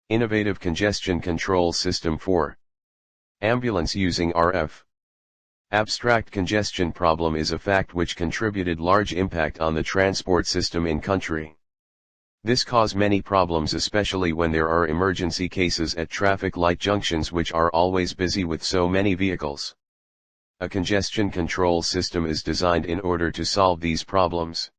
Innovative Congestion Control System for Ambulance using RF. Abstract congestion problem is a fact which contributed large impact on the transport system in country. This caused many problems, especially when there are emergency cases at traffic light junctions which are always busy with so many vehicles. A congestion control system is designed in order to solve these problems.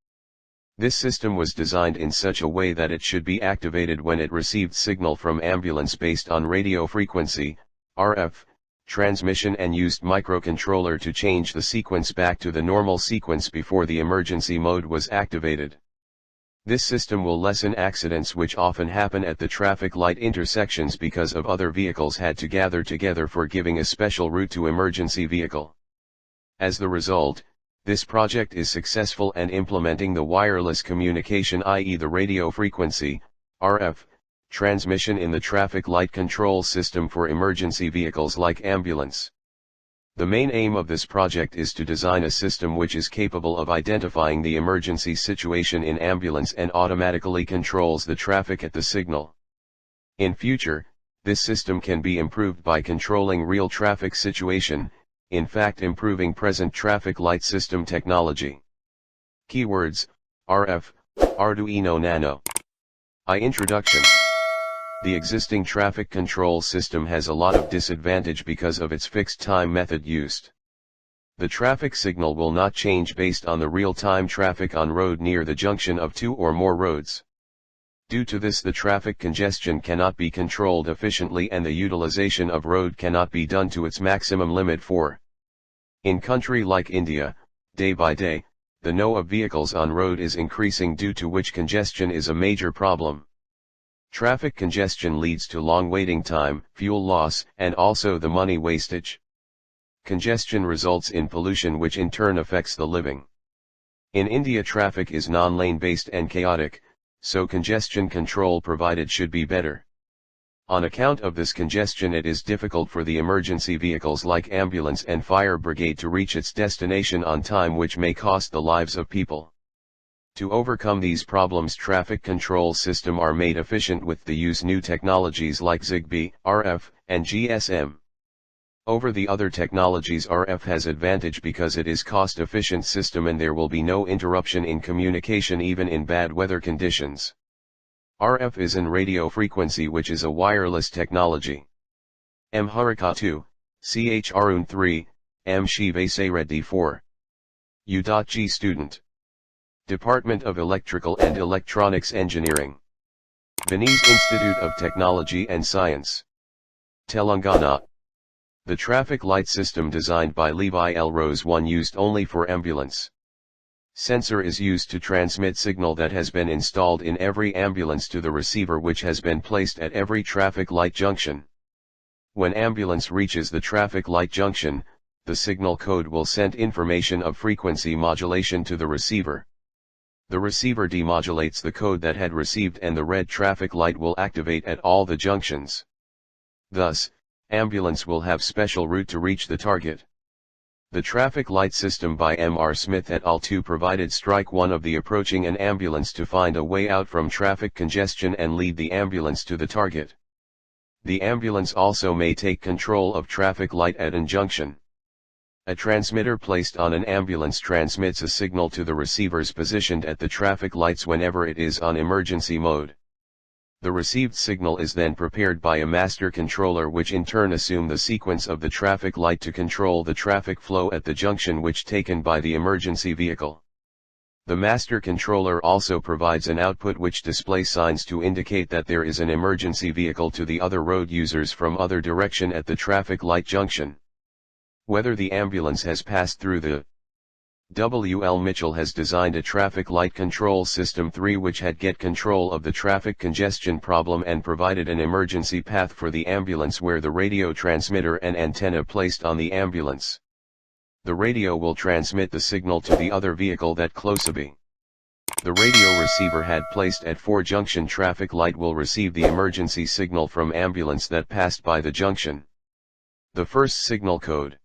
This system was designed in such a way that it should be activated when it received signal from ambulance based on radio frequency, RF, transmission, and used microcontroller to change the sequence back to the normal sequence before the emergency mode was activated. This system will lessen accidents which often happen at the traffic light intersections because of other vehicles had to gather together for giving a special route to emergency vehicle. As the result, this project is successful and implementing the wireless communication, i.e. the radio frequency, RF, transmission in the traffic light control system for emergency vehicles like ambulance. The main aim of this project is to design a system which is capable of identifying the emergency situation in ambulance and automatically controls the traffic at the signal. In future, this system can be improved by controlling real traffic situation, in fact improving present traffic light system technology. Keywords: RF, Arduino Nano. Introduction. The existing traffic control system has a lot of disadvantage because of its fixed time method used. The traffic signal will not change based on the real-time traffic on road near the junction of two or more roads. Due to this, the traffic congestion cannot be controlled efficiently and the utilization of road cannot be done to its maximum limit. In country like India, day by day, the number of vehicles on road is increasing, due to which congestion is a major problem. Traffic congestion leads to long waiting time, fuel loss, and also the money wastage. Congestion results in pollution, which in turn affects the living. In India, traffic is non-lane based and chaotic, so congestion control provided should be better. On account of this congestion, it is difficult for the emergency vehicles like ambulance and fire brigade to reach its destination on time, which may cost the lives of people. To overcome these problems, traffic control systems are made efficient with the use new technologies like Zigbee, RF, and GSM. Over the other technologies, RF has advantage because it is cost-efficient system and there will be no interruption in communication even in bad weather conditions. RF is in radio frequency, which is a wireless technology. Harika 2, Arun 3, Shivasai Reddy 4. U.G. Student. Department of Electrical and Electronics Engineering. Venice Institute of Technology and Science. Telangana. The traffic light system designed by Levi L. Rose 1 used only for ambulance. Sensor is used to transmit signal that has been installed in every ambulance to the receiver, which has been placed at every traffic light junction. When ambulance reaches the traffic light junction, the signal code will send information of frequency modulation to the receiver. The receiver demodulates the code that had received and the red traffic light will activate at all the junctions. Thus, ambulance will have special route to reach the target. The traffic light system by M.R. Smith et al. 2 provided strike one of the approaching an ambulance to find a way out from traffic congestion and lead the ambulance to the target. The ambulance also may take control of traffic light at an junction. A transmitter placed on an ambulance transmits a signal to the receivers positioned at the traffic lights whenever it is on emergency mode. The received signal is then prepared by a master controller, which in turn assume the sequence of the traffic light to control the traffic flow at the junction which taken by the emergency vehicle. The master controller also provides an output which displays signs to indicate that there is an emergency vehicle to the other road users from other direction at the traffic light junction. Whether the ambulance has passed through the W. L. Mitchell has designed a traffic light control system 3 which had get control of the traffic congestion problem and provided an emergency path for the ambulance where the radio transmitter and antenna placed on the ambulance. The radio will transmit the signal to the other vehicle that closely. The radio receiver had placed at 4 junction traffic light will receive the emergency signal from ambulance that passed by the junction. The first signal code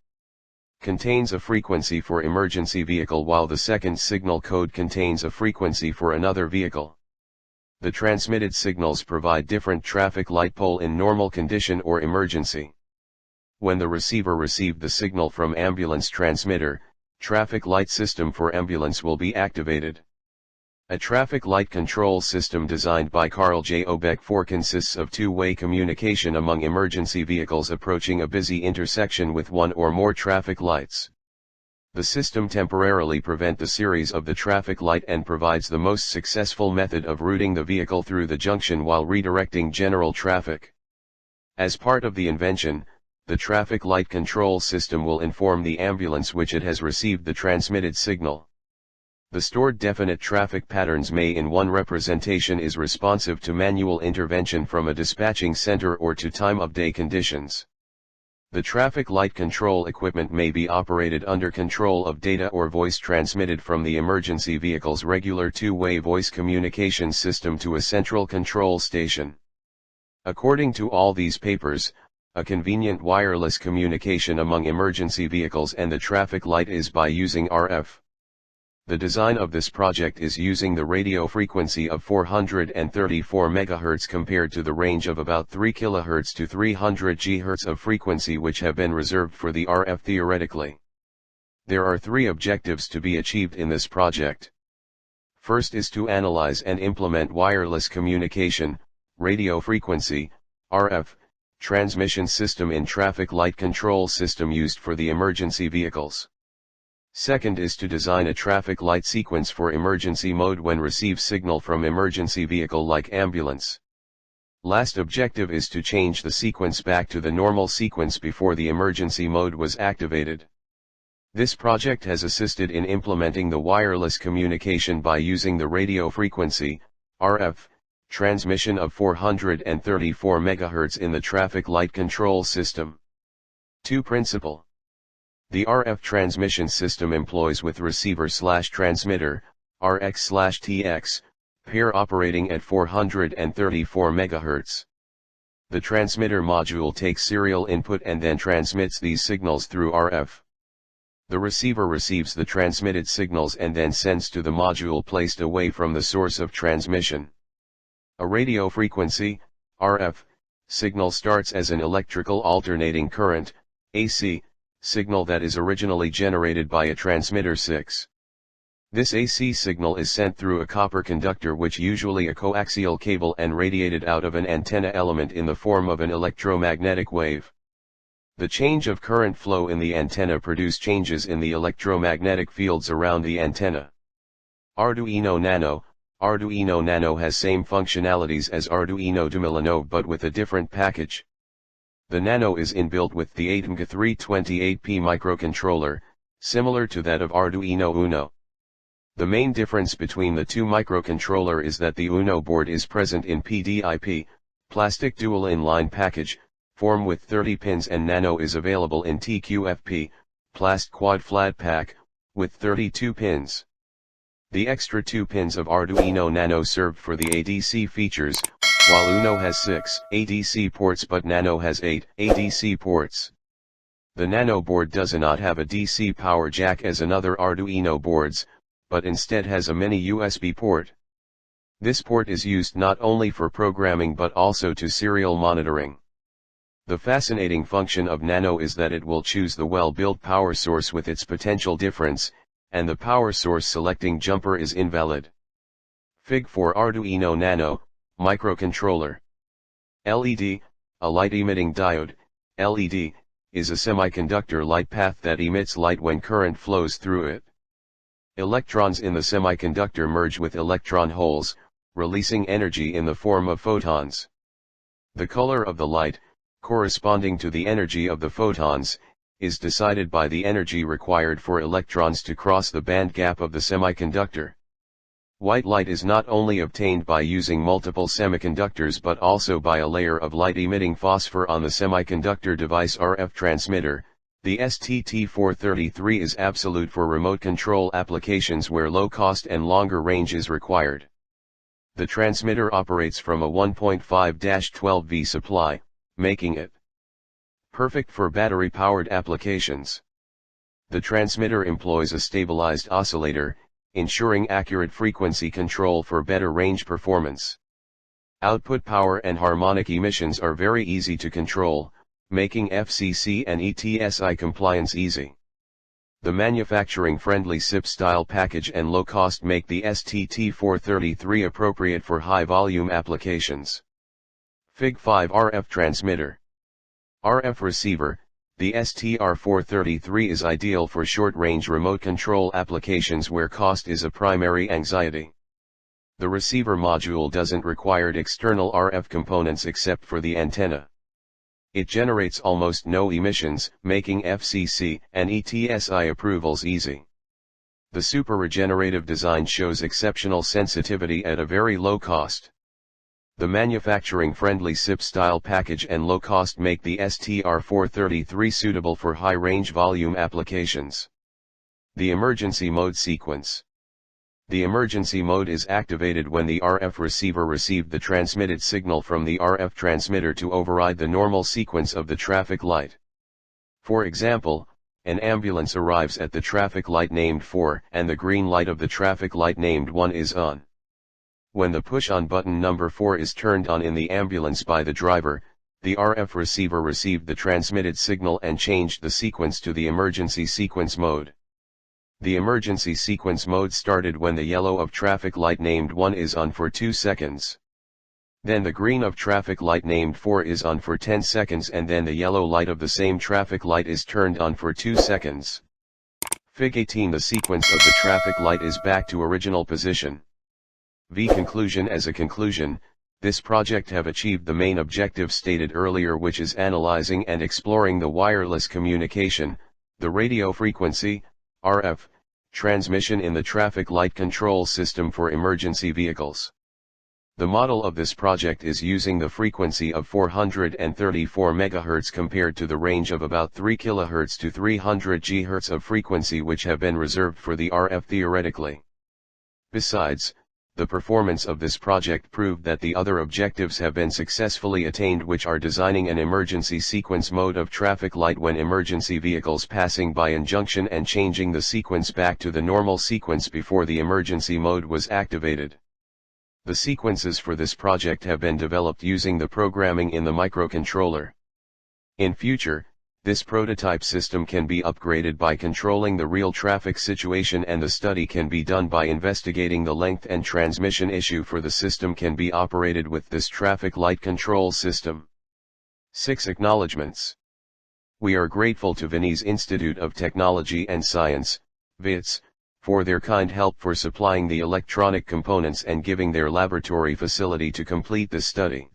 contains a frequency for emergency vehicle while the second signal code contains a frequency for another vehicle. The transmitted signals provide different traffic light pole in normal condition or emergency. When the receiver received the signal from ambulance transmitter, traffic light system for ambulance will be activated. A traffic light control system designed by Carl J. Obeck IV consists of two-way communication among emergency vehicles approaching a busy intersection with one or more traffic lights. The system temporarily prevents the series of the traffic light and provides the most successful method of routing the vehicle through the junction while redirecting general traffic. As part of the invention, the traffic light control system will inform the ambulance which it has received the transmitted signal. The stored definite traffic patterns may in one representation is responsive to manual intervention from a dispatching center or to time of day conditions. The traffic light control equipment may be operated under control of data or voice transmitted from the emergency vehicle's regular two-way voice communication system to a central control station. According to all these papers, a convenient wireless communication among emergency vehicles and the traffic light is by using RF. The design of this project is using the radio frequency of 434 MHz compared to the range of about 3 kHz to 300 GHz of frequency which have been reserved for the RF theoretically. There are three objectives to be achieved in this project. First is to analyze and implement wireless communication, radio frequency, RF, transmission system in traffic light control system used for the emergency vehicles. Second is to design a traffic light sequence for emergency mode when receive signal from emergency vehicle like ambulance. Last objective is to change the sequence back to the normal sequence before the emergency mode was activated. This project has assisted in implementing the wireless communication by using the radio frequency, RF, transmission of 434 MHz in the traffic light control system. 2. Principle. The RF transmission system employs with receiver/transmitter, RX/TX, pair operating at 434 MHz. The transmitter module takes serial input and then transmits these signals through RF. The receiver receives the transmitted signals and then sends to the module placed away from the source of transmission. A radio frequency, RF, signal starts as an electrical alternating current, AC, signal that is originally generated by a transmitter 6. This AC signal is sent through a copper conductor which usually a coaxial cable and radiated out of an antenna element in the form of an electromagnetic wave. The change of current flow in the antenna produce changes in the electromagnetic fields around the antenna. Arduino Nano. Arduino Nano has same functionalities as Arduino Nano but with a different package. The Nano is inbuilt with the ATmega 328P microcontroller, similar to that of Arduino Uno. The main difference between the two microcontroller is that the Uno board is present in PDIP, plastic dual inline package, form with 30 pins, and Nano is available in TQFP, plastic quad flat pack, with 32 pins. The extra 2 pins of Arduino Nano served for the ADC features, while Uno has 6 ADC ports but Nano has 8 ADC ports. The Nano board does not have a DC power jack as another Arduino boards, but instead has a mini USB port. This port is used not only for programming but also to serial monitoring. The fascinating function of Nano is that it will choose the well-built power source with its potential difference, and the power source selecting jumper is invalid. Fig. for Arduino Nano, microcontroller. LED, a light-emitting diode, LED, is a semiconductor light path that emits light when current flows through it. Electrons in the semiconductor merge with electron holes, releasing energy in the form of photons. The color of the light, corresponding to the energy of the photons, is decided by the energy required for electrons to cross the band gap of the semiconductor. White light is not only obtained by using multiple semiconductors but also by a layer of light-emitting phosphor on the semiconductor device RF transmitter. The STT433 is absolute for remote control applications where low cost and longer range is required. The transmitter operates from a 1.5-12V supply, making it perfect for battery-powered applications. The transmitter employs a stabilized oscillator, ensuring accurate frequency control for better range performance. Output power and harmonic emissions are very easy to control, making FCC and ETSI compliance easy. The manufacturing-friendly SIP-style package and low cost make the STT433 appropriate for high-volume applications. Fig 5 RF transmitter. RF receiver. The STR433 is ideal for short-range remote control applications where cost is a primary anxiety. The receiver module doesn't require external RF components except for the antenna. It generates almost no emissions, making FCC and ETSI approvals easy. The super regenerative design shows exceptional sensitivity at a very low cost. The manufacturing-friendly SIP-style package and low cost make the STR433 suitable for high-range volume applications. The emergency mode sequence. The emergency mode is activated when the RF receiver received the transmitted signal from the RF transmitter to override the normal sequence of the traffic light. For example, an ambulance arrives at the traffic light named 4 and the green light of the traffic light named 1 is on. When the push-on button number 4 is turned on in the ambulance by the driver, the RF receiver received the transmitted signal and changed the sequence to the emergency sequence mode. The emergency sequence mode started when the yellow of traffic light named 1 is on for 2 seconds. Then the green of traffic light named 4 is on for 10 seconds and then the yellow light of the same traffic light is turned on for 2 seconds. Fig 18. The sequence of the traffic light is back to original position. Conclusion. As a conclusion, this project have achieved the main objective stated earlier, which is analyzing and exploring the wireless communication, the radio frequency, RF, transmission in the traffic light control system for emergency vehicles. The model of this project is using the frequency of 434 MHz compared to the range of about 3 kHz to 300 GHz of frequency which have been reserved for the RF theoretically. Besides, the performance of this project proved that the other objectives have been successfully attained, which are designing an emergency sequence mode of traffic light when emergency vehicles passing by a junction and changing the sequence back to the normal sequence before the emergency mode was activated. The sequences for this project have been developed using the programming in the microcontroller. In future, this prototype system can be upgraded by controlling the real traffic situation, and the study can be done by investigating the length and transmission issue for the system can be operated with this traffic light control system. 6 Acknowledgements. We are grateful to Viennese Institute of Technology and Science, VITS, for their kind help for supplying the electronic components and giving their laboratory facility to complete this study.